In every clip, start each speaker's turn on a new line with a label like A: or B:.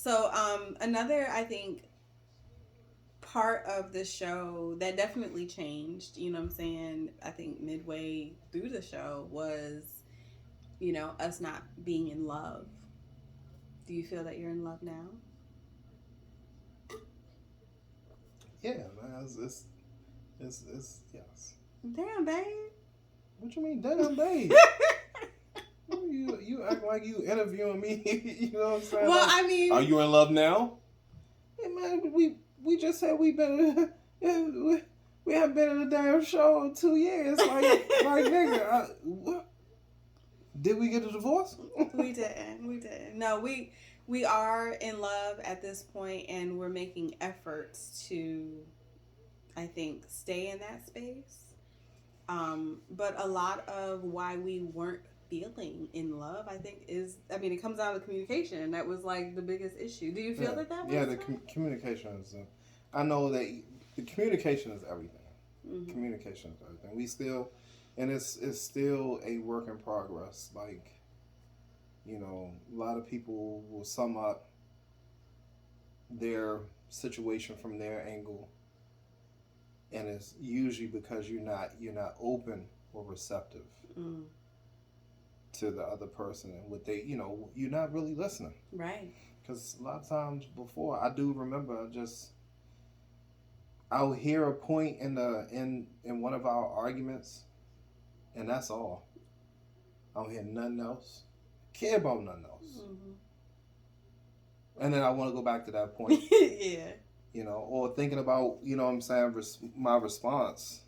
A: So, another, I think, part of the show that definitely changed, you know what I'm saying, I think midway through the show was, us not being in love. Do you feel that you're in love now?
B: Yeah, man. It's yes.
A: Damn, babe.
B: What you mean, damn, babe? You act like you interviewing me. You know what I'm saying?
A: Well,
B: Like,
A: I
B: are
A: mean,
B: you in love now? Hey man, we just said we been we haven't been in a damn show in 2 years. Like nigga, what? Did we get a divorce?
A: we didn't. We didn't. No, we are in love at this point, and we're making efforts to, I think, stay in that space. But a lot of why we weren't feeling in love, I think, I mean, it comes out of communication. That was like the biggest issue. Do you feel
B: Yeah,
A: that
B: yeah.
A: was
B: The
A: right?
B: communication is. I know that the communication is everything.
A: Mm-hmm.
B: Communication is everything. We still, and it's still a work in progress. Like a lot of people will sum up their situation from their angle, and it's usually because you're not open or receptive
A: Mm.
B: to the other person and what they you're not really listening.
A: Right.
B: Because a lot of times before, I do remember just I'll hear a point in one of our arguments, and that's all. I don't hear nothing else. Care about nothing else.
A: Mm-hmm.
B: And then I want to go back to that point,
A: Yeah.
B: or thinking about what I'm saying, my response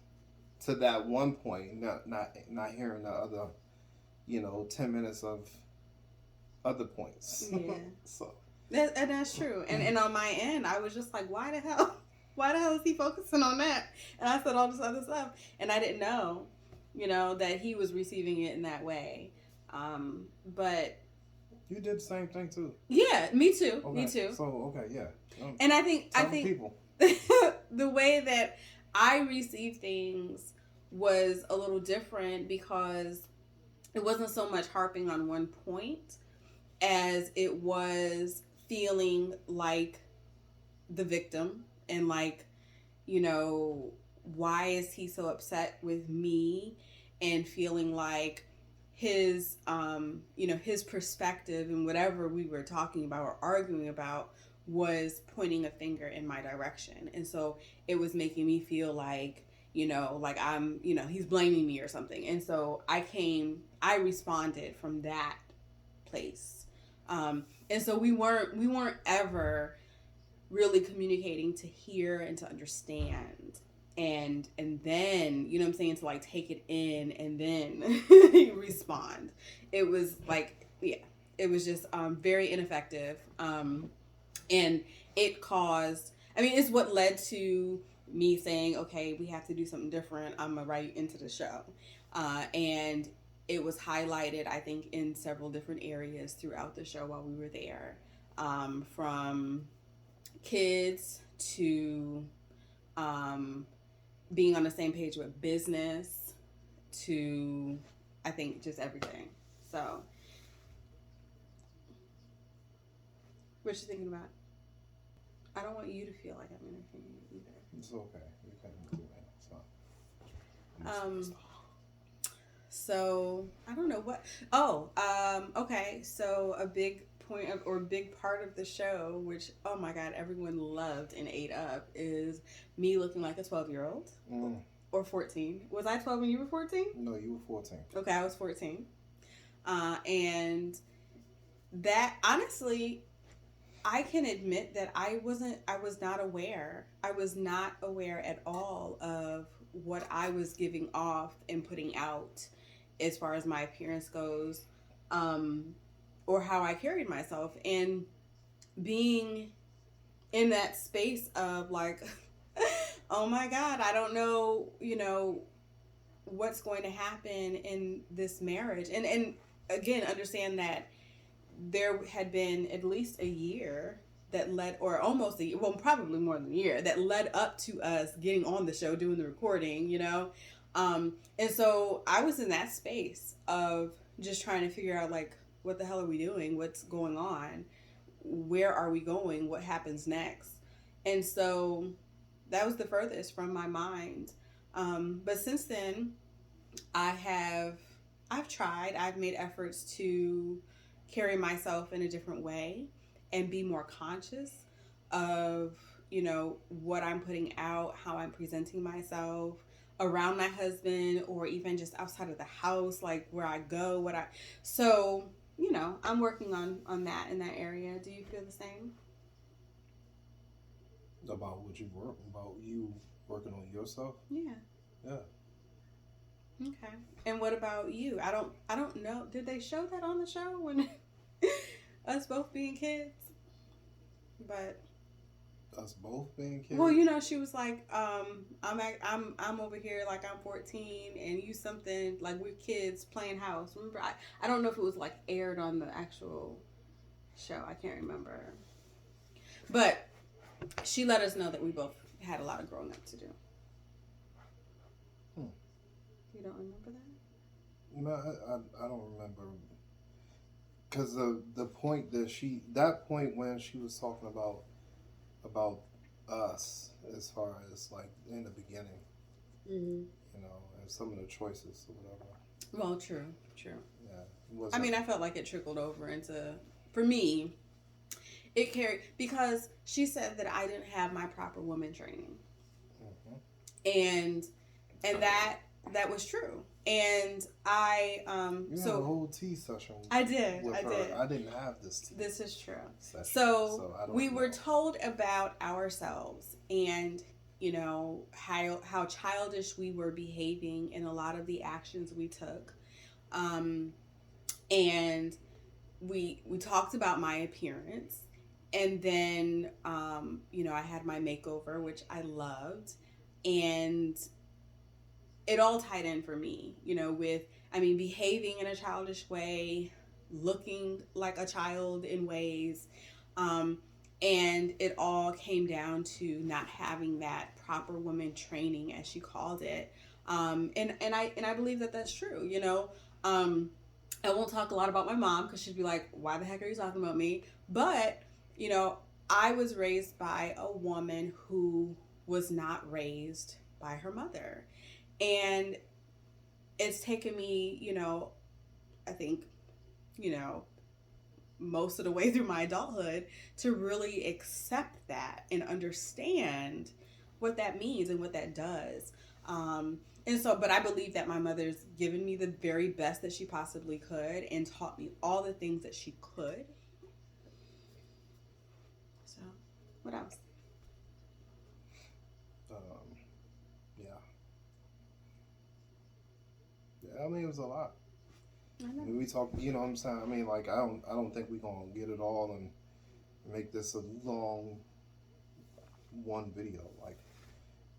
B: to that one point, not hearing the other 10 minutes of other points.
A: Yeah.
B: So
A: And that's true. And on my end, I was just like, why the hell? Why the hell is he focusing on that? And I said all this other stuff. And I didn't know, that he was receiving it in that way. But
B: you did the same thing too.
A: yeah, me too.
B: Okay.
A: Me too.
B: So okay, yeah.
A: And I think
B: People.
A: the way that I received things was a little different because it wasn't so much harping on one point as it was feeling like the victim and like, you know, why is he so upset with me, and feeling like his perspective and whatever we were talking about or arguing about was pointing a finger in my direction. And so it was making me feel like, like I'm, he's blaming me or something. And so I responded from that place. And so we weren't ever really communicating to hear and to understand, and then, I'm saying, to like take it in and then respond. It was like, yeah, it was just very ineffective. And it caused, I mean, it's what led to me saying, okay, we have to do something different. I'm gonna write into the show. And it was highlighted, I think, in several different areas throughout the show while we were there, from kids to being on the same page with business to, I think, just everything. So, what you thinking about? I don't want you to feel like I'm entertaining you either.
B: It's okay. You can do that.
A: Um, so I don't know what. Oh, okay. So a big point of, or big part of the show, which, oh my god, everyone loved and ate up, is me looking like a 12-year-old or 14. Was I 12 when you were 14?
B: No, you were 14.
A: Okay, I was 14. And that, honestly, I can admit that I was not aware. I was not aware at all of what I was giving off and putting out as far as my appearance goes, or how I carried myself. And being in that space of like, oh my God, I don't know, what's going to happen in this marriage. And again, understand that there had been at least a year that led, or almost a year, well, probably more than a year, that led up to us getting on the show, doing the recording, and so I was in that space of just trying to figure out, like, what the hell are we doing? What's going on? where are we going? What happens next? And so that was the furthest from my mind. But since then, I have I've tried. I've made efforts to carry myself in a different way and be more conscious of, what I'm putting out, how I'm presenting myself around my husband or even just outside of the house, like where I go, what I so, I'm working on that in that area. Do you feel the same?
B: About what you work about you working on yourself.
A: Yeah.
B: Yeah.
A: Okay. And what about you? I don't know. Did they show that on the show when us both being kids? But
B: Us both being
A: well,
B: kids.
A: she was like, I'm over here like I'm 14, and you something like we're kids playing house. Remember, I don't know if it was like aired on the actual show. I can't remember, but she let us know that we both had a lot of growing up to do.
B: Hmm.
A: You don't remember that?
B: No, I don't remember because the point that point when she was talking about us as far as like in the beginning,
A: Mm-hmm.
B: and some of the choices or whatever.
A: Well, true, true.
B: Yeah, it
A: I
B: wasn't.
A: mean, I felt like it trickled over into, for me, it carried because she said that I didn't have my proper woman training,
B: Hmm.
A: and that was true. And
B: You had a
A: so
B: whole tea session
A: I did,
B: with
A: I
B: her.
A: did.
B: I didn't have this tea
A: This is true.
B: session,
A: So
B: so I
A: we
B: don't
A: were
B: know.
A: told about ourselves and how childish we were behaving in a lot of the actions we took, um, and we talked about my appearance, and then I had my makeover, which I loved, and it all tied in for me, with, I mean, behaving in a childish way, looking like a child in ways, um, and it all came down to not having that proper woman training, as she called it, and I believe that that's true. Um, I won't talk a lot about my mom because she'd be like, "Why the heck are you talking about me?" But you know, I was raised by a woman who was not raised by her mother, and it's taken me, I think, you know, most of the way through my adulthood to really accept that and understand what that means and what that does. And so, but I believe that my mother's given me the very best that she possibly could and taught me all the things that she could. So, what else?
B: Um, yeah, yeah. I mean, it was a lot.
A: I
B: I
A: know.
B: mean, we talk. You know what I'm saying? I mean, like I don't think we're gonna get it all and make this a long one video. Like,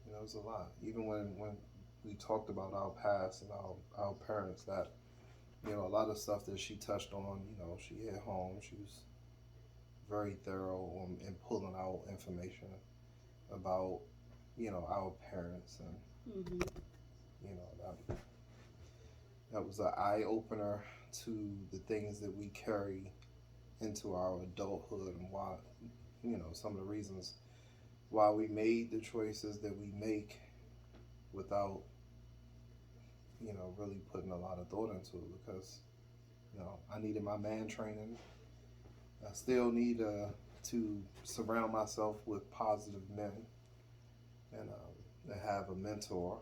B: it was a lot. Even when we talked about our past and our parents, that a lot of stuff that she touched on. She hit home. She was very thorough in pulling out information about our parents, and
A: Mm-hmm.
B: that was an eye opener to the things that we carry into our adulthood, and why some of the reasons why we made the choices that we make without really putting a lot of thought into it, because I needed my man training. I still need to surround myself with positive men, and have a mentor.